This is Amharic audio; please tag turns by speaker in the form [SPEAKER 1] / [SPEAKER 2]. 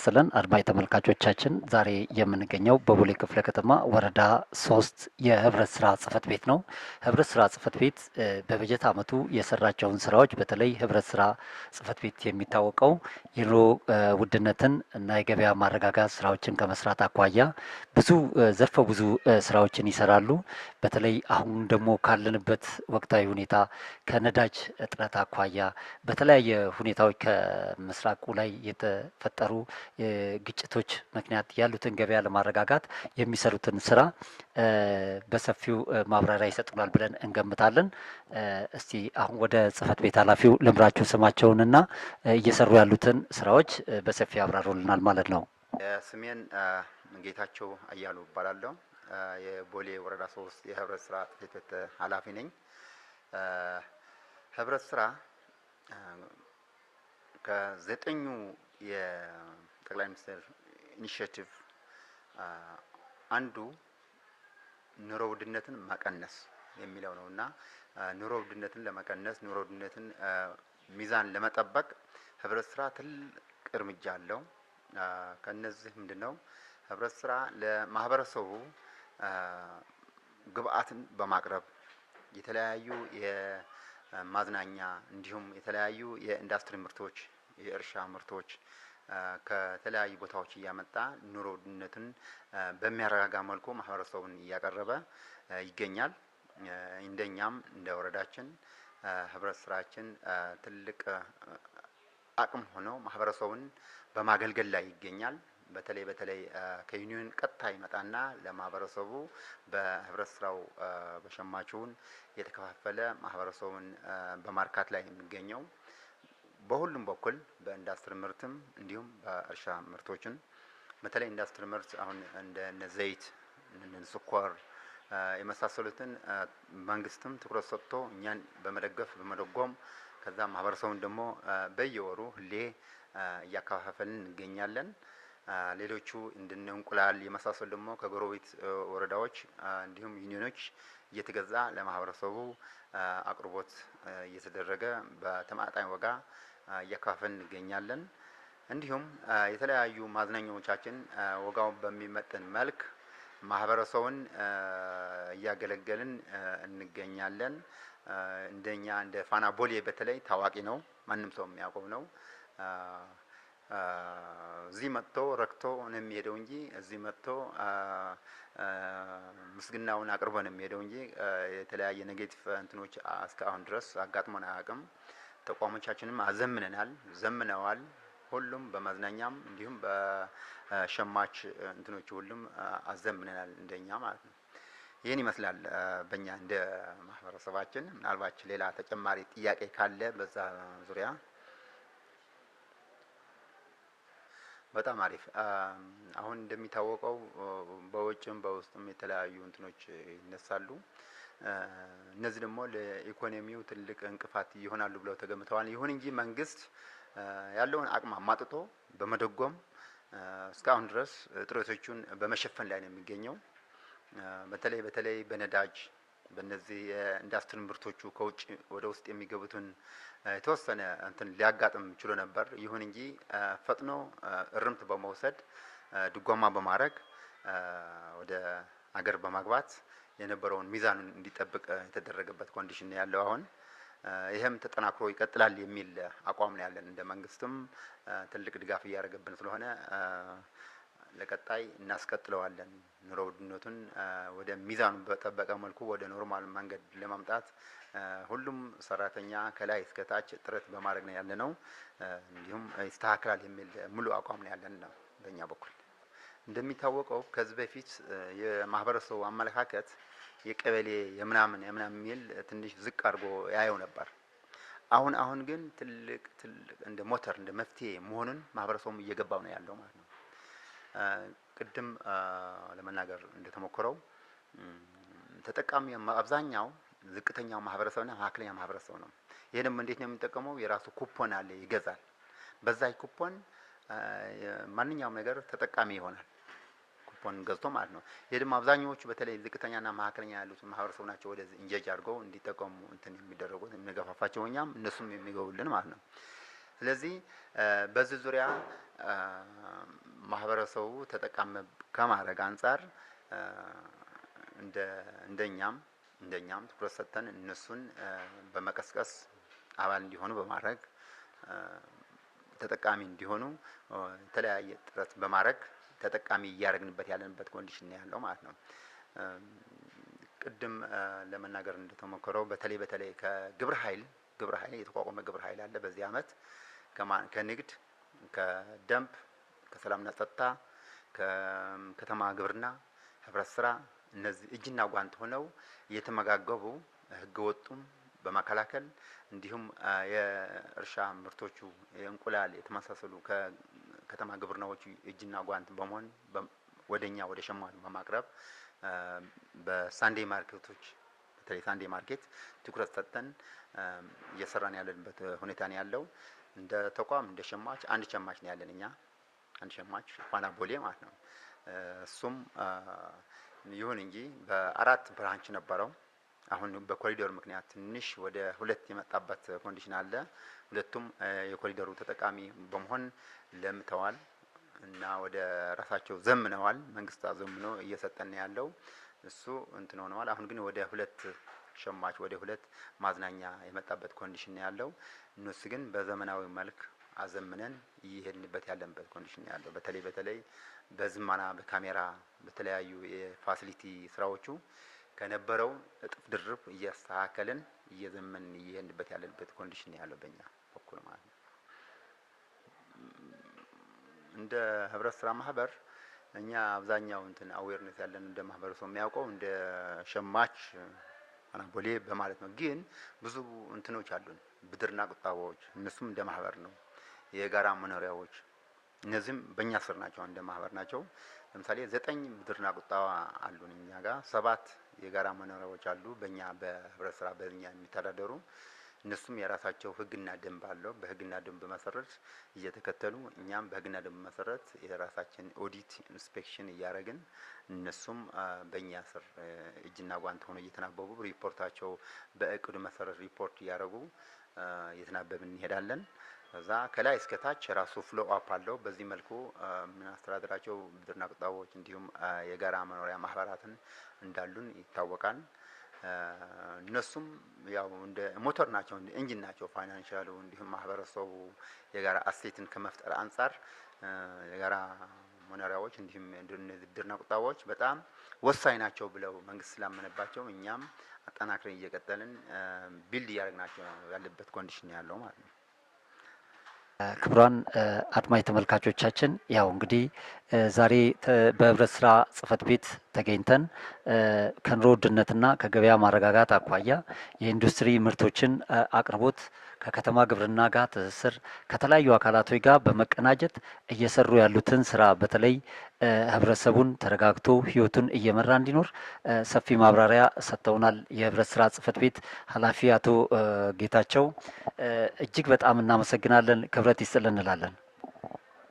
[SPEAKER 1] ይስጥልን አድማጭ ተመልካቾቻችን፣ ዛሬ የምንገኘው በቦሌ ክፍለ ከተማ ወረዳ 3 የህብረት ስራ ጽህፈት ቤት ነው። ህብረት ስራ ጽህፈት ቤት በበጀት ዓመቱ የሰራቸውን ስራዎች በተለይ ህብረት ስራ ጽህፈት ቤት የሚታወቀው የኑሮ ውድነትን እና የገበያ ማረጋጋት ስራዎችን ከመስራት አኳያ ብዙ ዘርፈ ብዙ ስራዎችን ይሰራሉ። በተለይ አሁን ደግሞ ካለንበት ወቅታዊ ሁኔታ ከነዳጅ እጥረት አኳያ በተለያየ ሁኔታዎች ከምስራቁ ላይ የተፈጠሩ ግጭቶች ምክንያት ያሉትን ገበያ ለማረጋጋት የሚሰሩትን ስራ በሰፊው ማብራሪያ ይሰጡናል ብለን እንገምታለን። እስቲ አሁን ወደ ጽህፈት ቤት ኃላፊው ልምራችሁ ስማቸውንና እየሰሩ ያሉትን ስራዎች በሰፊ ያብራሩልናል ማለት ነው።
[SPEAKER 2] ስሜን ጌታቸው አያሉ እባላለሁ። የቦሌ ወረዳ 3 የህብረት ስራ ጽህፈት ቤት ኃላፊ ነኝ። ህብረት ስራ ከዘጠኙ የጠቅላይ ሚኒስትር ኢኒሼቲቭ አንዱ ኑሮ ውድነትን መቀነስ የሚለው ነውና ኑሮ ውድነትን ለመቀነስ ኑሮ ውድነትን ሚዛን ለመጠበቅ ህብረት ስራ ትልቅ እርምጃ አለው። ከነዚህ ምንድነው ህብረት ስራ ለማህበረሰቡ ግብአትን በማቅረብ የተለያዩ የማዝናኛ እንዲሁም የተለያዩ የኢንዱስትሪ ምርቶች የእርሻ ምርቶች ከተለያዩ ቦታዎች እያመጣ ኑሮ ውድነትን በሚያረጋጋ መልኩ ማህበረሰቡን እያቀረበ ይገኛል። እንደኛም እንደ ወረዳችን ህብረት ስራችን ትልቅ አቅም ሆኖ ማህበረሰቡን በማገልገል ላይ ይገኛል። በተለይ ከዩኒየን ቀጥታ ይመጣና ለማህበረሰቡ በህብረት ስራው በሸማቹን የተከፋፈለ ማህበረሰቡን በማርካት ላይ የሚገኘው በሁሉም በኩል በኢንዱስትሪ ምርትም እንዲሁም በእርሻ ምርቶችን በተለይ ኢንዱስትሪ ምርት አሁን እንደ ዘይት እንደ ስኳር የመሳሰሉትን መንግስትም ትኩረት ሰጥቶ እኛን በመደገፍ በመደጎም ከዛ ማህበረሰቡን ደግሞ በየወሩ ሁሌ እያከፋፈልን እንገኛለን። ሌሎቹ እንደነ እንቁላል የመሳሰሉ ደግሞ ከጎረቤት ወረዳዎች እንዲሁም ዩኒዮኖች እየተገዛ ለማህበረሰቡ አቅርቦት እየተደረገ በተመጣጣኝ ዋጋ እያከፋፈልን እንገኛለን። እንዲሁም የተለያዩ ማዝናኛዎቻችን ወጋውን በሚመጥን መልክ ማህበረሰቡን እያገለገልን እንገኛለን። እንደኛ እንደ ፋና ቦሌ በተለይ ታዋቂ ነው፣ ማንም ሰው የሚያውቀው ነው። እዚህ መጥቶ ረክቶ ነው የሚሄደው እንጂ እዚህ መጥቶ ምስግናውን አቅርቦ ነው የሚሄደው እንጂ የተለያየ ኔጌቲቭ እንትኖች እስካሁን ድረስ አጋጥሞን አያውቅም። ተቋሞቻችንም አዘምነናል፣ ዘምነዋል። ሁሉም በመዝናኛም እንዲሁም በሸማች እንትኖች ሁሉም አዘምነናል እንደኛ ማለት ነው። ይህን ይመስላል በእኛ እንደ ማህበረሰባችን። ምናልባት ሌላ ተጨማሪ ጥያቄ ካለ በዛ ዙሪያ። በጣም አሪፍ። አሁን እንደሚታወቀው በውጭም በውስጥም የተለያዩ እንትኖች ይነሳሉ። እነዚህ ደግሞ ለኢኮኖሚው ትልቅ እንቅፋት ይሆናሉ ብለው ተገምተዋል። ይሁን እንጂ መንግስት ያለውን አቅም አሟጥጦ በመደጎም እስካሁን ድረስ እጥረቶቹን በመሸፈን ላይ ነው የሚገኘው። በተለይ በነዳጅ በእነዚህ የኢንዱስትሪ ምርቶቹ ከውጭ ወደ ውስጥ የሚገቡትን የተወሰነ እንትን ሊያጋጥም ችሎ ነበር። ይሁን እንጂ ፈጥኖ እርምት በመውሰድ ድጓማ በማድረግ ወደ አገር በማግባት የነበረውን ሚዛኑን እንዲጠብቅ የተደረገበት ኮንዲሽን ነው ያለው አሁን። ይሄም ተጠናክሮ ይቀጥላል የሚል አቋም ነው ያለን። እንደ መንግስትም ትልቅ ድጋፍ እያደረገብን ስለሆነ ለቀጣይ እናስቀጥለዋለን። ኑሮ ውድነቱን ወደ ሚዛኑ በጠበቀ መልኩ ወደ ኖርማል መንገድ ለማምጣት ሁሉም ሰራተኛ ከላይ እስከ ታች ጥረት በማድረግ ነው ያለነው። እንዲሁም ይስተካከላል የሚል ሙሉ አቋም ነው ያለን ነው በእኛ በኩል። እንደሚታወቀው ከዚህ በፊት የማህበረሰቡ አመለካከት የቀበሌ የምናምን የሚል ትንሽ ዝቅ አድርጎ ያየው ነበር። አሁን ግን ትልቅ እንደ ሞተር እንደ መፍትሄ መሆኑን ማህበረሰቡም እየገባው ነው ያለው ማለት ነው። ቅድም ለመናገር እንደተሞከረው ተጠቃሚ አብዛኛው ዝቅተኛው ማህበረሰብና መካከለኛ ማህበረሰብ ነው። ይሄንም እንዴት ነው የሚጠቀመው? የራሱ ኩፖን አለ፣ ይገዛል። በዛ ኩፖን ማንኛውም ነገር ተጠቃሚ ይሆናል። ኩፖን ገዝቶ ማለት ነው። ይሄ ደግሞ አብዛኛዎቹ በተለይ ዝቅተኛና መካከለኛ ያሉት ማህበረሰብ ናቸው ወደዚህ እንጀጅ አድርገው እንዲጠቀሙ እንትን የሚደረጉት የሚገፋፋቸው፣ እኛም እነሱም የሚገቡልን ማለት ነው። ስለዚህ በዚህ ዙሪያ ማህበረሰቡ ተጠቃሚ ከማድረግ አንጻር እንደኛም ትኩረት ሰጥተን እነሱን በመቀስቀስ አባል እንዲሆኑ በማድረግ ተጠቃሚ እንዲሆኑ የተለያየ ጥረት በማድረግ ተጠቃሚ እያደረግንበት ያለንበት ኮንዲሽን ነው ያለው ማለት ነው። ቅድም ለመናገር እንደተሞከረው በተለይ ከግብረ ኃይል የተቋቋመ ግብረ ኃይል አለ። በዚህ አመት ከንግድ፣ ከደንብ፣ ከሰላምና ጸጥታ፣ ከከተማ ግብርና፣ ህብረት ስራ እነዚህ እጅና ጓንት ሆነው እየተመጋገቡ ህገወጡም በማከላከል እንዲሁም የእርሻ ምርቶቹ የእንቁላል የተመሳሰሉ ከከተማ ግብርናዎቹ እጅና ጓንት በመሆን ወደኛ ወደ ሸማቹ በማቅረብ በሳንዴ ማርኬቶች በተለይ ሳንዴ ማርኬት ትኩረት ሰጥተን እየሰራን ያለንበት ሁኔታ ነው ያለው። እንደ ተቋም እንደ ሸማች አንድ ሸማች ነው ያለን እኛ አንድ ሸማች ፋና ቦሌ ማለት ነው። እሱም ይሁን እንጂ በአራት ብራንች ነበረው። አሁን በኮሪደር ምክንያት ትንሽ ወደ 2 የመጣበት ኮንዲሽን አለ። ሁለቱም የኮሪደሩ ተጠቃሚ በመሆን ለምተዋል እና ወደ ራሳቸው ዘምነዋል። መንግስት አዘምኖ እየሰጠን ያለው እሱ እንትን ሆነዋል። አሁን ግን ወደ 2 ሸማች ወደ 2 ማዝናኛ የመጣበት ኮንዲሽን ያለው። እነሱ ግን በዘመናዊ መልክ አዘምነን እየሄድንበት ያለንበት ኮንዲሽን ያለው። በተለይ በዝማና በካሜራ በተለያዩ የፋሲሊቲ ስራዎቹ ከነበረው እጥፍ ድርብ እያስተካከልን እየዘመንን እየሄድንበት ያለንበት ኮንዲሽን ያለው በእኛ በኩል ማለት ነው። እንደ ህብረት ስራ ማህበር እኛ አብዛኛው እንትን አዌርነስ ያለን እንደ ማህበረሰብ የሚያውቀው እንደ ሸማች ፋና ቦሌ በማለት ነው። ግን ብዙ እንትኖች አሉን፣ ብድርና ቁጠባዎች፣ እነሱም እንደ ማህበር ነው። የጋራ መኖሪያዎች እነዚህም በእኛ ስር ናቸው፣ እንደ ማህበር ናቸው። ለምሳሌ 9 ብድርና ቁጠባ አሉን እኛ ጋር 7 የጋራ መኖሪያዎች አሉ በእኛ በህብረት ስራ በእኛ የሚተዳደሩ። እነሱም የራሳቸው ህግና ደንብ አለው። በህግና ደንብ መሰረት እየተከተሉ እኛም በህግና ደንብ መሰረት የራሳችን ኦዲት ኢንስፔክሽን እያደረግን እነሱም በእኛ ስር እጅና ጓንት ሆነው እየተናበቡ ሪፖርታቸው በእቅዱ መሰረት ሪፖርት እያደረጉ እየተናበብን እንሄዳለን። ከዛ ከላይ እስከ ታች ራሱ ፍሎ አፕ አለው። በዚህ መልኩ የምናስተዳድራቸው ብድርና ቁጠባዎች እንዲሁም የጋራ መኖሪያ ማህበራትን እንዳሉን ይታወቃል። እነሱም ያው እንደ ሞተር ናቸው፣ እንደ ኢንጂን ናቸው። ፋይናንሻሉ እንዲሁም ማህበረሰቡ የጋራ አሴትን ከመፍጠር አንጻር የጋራ መኖሪያዎች እንዲሁም እነዚህ ብድርና ቁጠባዎች በጣም ወሳኝ ናቸው ብለው መንግስት ስላመነባቸው እኛም አጠናክረን እየቀጠልን ቢልድ እያደረግናቸው ያለበት ኮንዲሽን ያለው ማለት ነው።
[SPEAKER 1] ክቡራን አድማጭ ተመልካቾቻችን ያው እንግዲህ ዛሬ በህብረት ስራ ጽህፈት ቤት ተገኝተን ከኑሮ ውድነትና ከገበያ ማረጋጋት አኳያ የኢንዱስትሪ ምርቶችን አቅርቦት ከከተማ ግብርና ጋር ትስስር ከተለያዩ አካላቶች ጋር በመቀናጀት እየሰሩ ያሉትን ስራ በተለይ ህብረተሰቡን ተረጋግቶ ህይወቱን እየመራ እንዲኖር ሰፊ ማብራሪያ ሰጥተውናል። የህብረት ስራ ጽህፈት ቤት ኃላፊ አቶ ጌታቸው እጅግ በጣም እናመሰግናለን። ክብረት ይስጥልን እንላለን።